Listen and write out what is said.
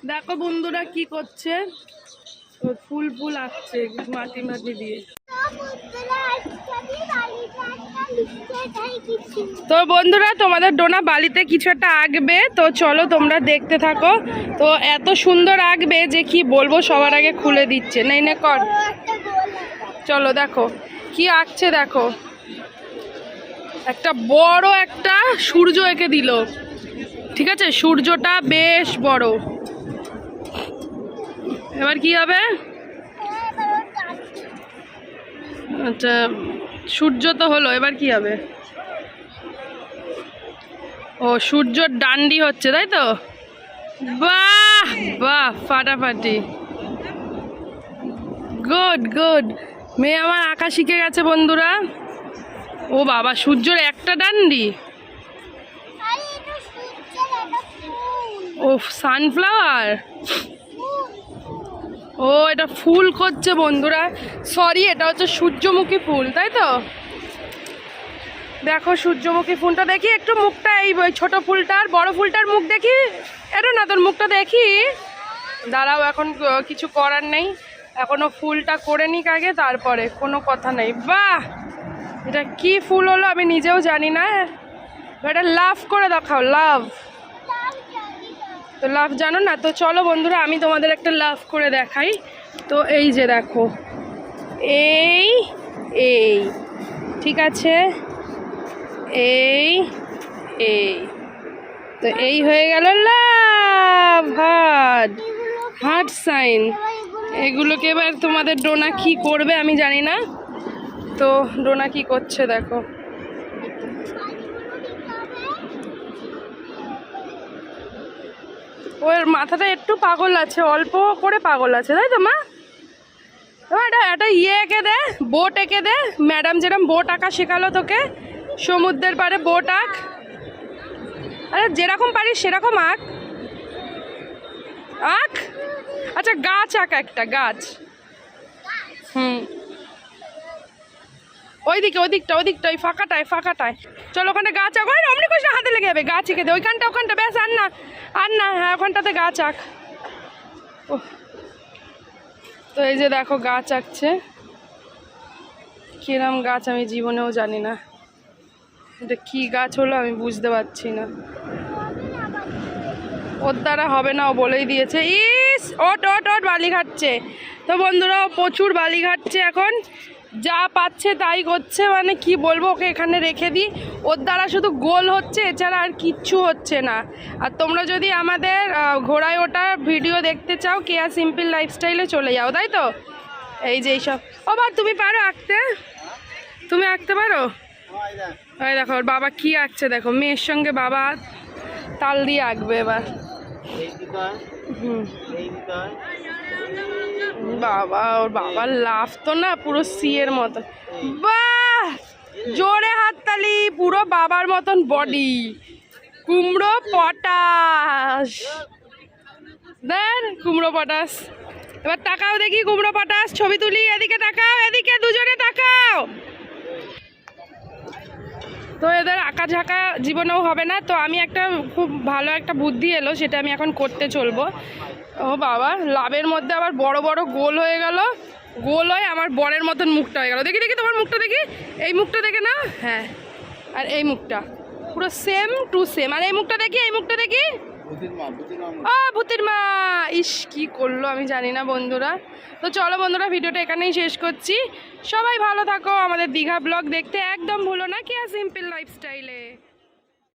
দেখো বন্ধুরা কি করছে, ফুল ফুল আসছে মাটি মাটি দিয়ে। তো বন্ধুরা তোমাদের ডোনা বালিতে কিছু একটা আঁকবে, তো চলো তোমরা দেখতে থাকো। তো এত সুন্দর আঁকবে যে কি বলবো, সবার আগে খুলে দিচ্ছে। নেই না কর, চলো দেখো কি আঁকছে। দেখো একটা বড় একটা সূর্য এঁকে দিল, ঠিক আছে, সূর্যটা বেশ বড়। এবার কি হবে? আচ্ছা সূর্য তো হলো, এবার কি হবে? ও সূর্যর ডান্ডি হচ্ছে, তাই তো? বাহ বাহ, ফাটাফাটি, গুড গুড। মেয়ে আমার আঁকা শিখে গেছে বন্ধুরা। ও বাবা, সূর্যর একটা ডান্ডি, ও সানফ্লাওয়ার, ও এটা ফুল করছে বন্ধুরা। সরি, এটা হচ্ছে সূর্যমুখী ফুল, তাই তো? দেখো সূর্যমুখী ফুলটা দেখি একটু মুখটা, এই ছোট ফুলটার বড় ফুলটার মুখ দেখি। এটা না, তোর মুখটা দেখি। দাঁড়াও, এখন কিছু করার নেই, এখনো ফুলটা করে নিক আগে, তারপরে কোনো কথা নেই। বাহ, এটা কি ফুল হলো আমি নিজেও জানি না। এটা লাভ করে দেখাও, লাভ। তো লাভ জানো না? তো চলো বন্ধুরা আমি তোমাদের একটা লাভ করে দেখাই। তো এই যে দেখো, এই এই ঠিক আছে, এই এই, তো এই হয়ে গেল লাভ, হার্ট, হার্ট সাইন। এগুলোকে এবার তোমাদের ডোনা কি করবে আমি জানি না। তো ডোনা কি করছে দেখো। ওর মাথাটা একটু পাগল আছে, অল্প করে পাগল আছে, তাই তো মা? এটা একটা ইয়ে এঁকে দে, বোট এঁকে দে। ম্যাডাম যেরকম বোট আঁকা শেখালো তোকে, সমুদ্রের পাড়ে বোট আঁক। আরে যেরকম পারিস সেরকম আঁক, আঁক। আচ্ছা গাছ আঁক, একটা গাছ। ওইদিকে, ওইদিকটা, ওইদিকটা, ওই ফাঁকাটায়, ফাঁকাটায়। চলো ওখানে গাছ আঁক। ওই অমনি কৃষ্ণ হাতে লেগে যাবে, গাছ এঁকে দে ওইখানটা, ওখানটা, ব্যাস। আর না, আর না, হ্যাঁ ওখানটাতে গাছ আঁক। ও তো এই যে দেখো গাছ আঁকছে। কিরম গাছ আমি জীবনেও জানি না, এটা কি গাছ হলো আমি বুঝতে পারছি না। ওর দ্বারা হবে না, ও বলেই দিয়েছে। ইস, ওট ওট ওট, বালি ঘাটছে। তো বন্ধুরা প্রচুর বালি ঘাটছে এখন, যা পাচ্ছে তাই করছে। মানে কি বলবো, ওকে এখানে রেখে দিই, ওর দ্বারা শুধু গোল হচ্ছে, এছাড়া আর কিচ্ছু হচ্ছে না। আর তোমরা যদি আমাদের ঘোড়ায় ওঠার ভিডিও দেখতে চাও, কেয়া সিম্পল লাইফস্টাইলে চলে যাও, তাই তো? এই যে এইসব। ও বা তুমি পারো আঁকতে? তুমি আঁকতে পারো? ওই দেখো ওর বাবা কি আঁকছে, দেখো মেয়ের সঙ্গে বাবা তাল দিয়ে আঁকবে এবার। বাবা, ওর বাবার লাভ তো না পুরো সি এর মতন। বাহ, জোরে হাততালি, পুরো বাবার মতন বডি, কুমড়ো পটাশ। দেখ কুমড়ো পটাশ। এবার তাকাও দেখি কুমড়ো পটাশ, ছবি তুলি। এদিকে তাকাও, এদিকে দুজনে তাকাও। তো এদের আঁকা ঝাঁকা জীবনেও হবে না। তো আমি একটা খুব ভালো একটা বুদ্ধি এলো, সেটা আমি এখন করতে চলবো। ও বাবা, লাভের মধ্যে আবার বড় বড় গোল হয়ে গেল, গোল হয়ে আমার বরের মতন মুখটা হয়ে গেল। দেখি দেখি তোমার মুখটা দেখি, এই মুখটা দেখে না, হ্যাঁ, আর এই মুখটা পুরো সেম টু সেম। আর এই মুখটা দেখি, এই মুখটা দেখি, ও ভূতির মা। ইস কি করলো আমি জানি না বন্ধুরা। তো চলো বন্ধুরা ভিডিওটা এখানেই শেষ করছি। সবাই ভালো থাকো, আমাদের দীঘা ব্লগ দেখতে একদম ভুলো না কেয়া সিম্পল লাইফস্টাইলে।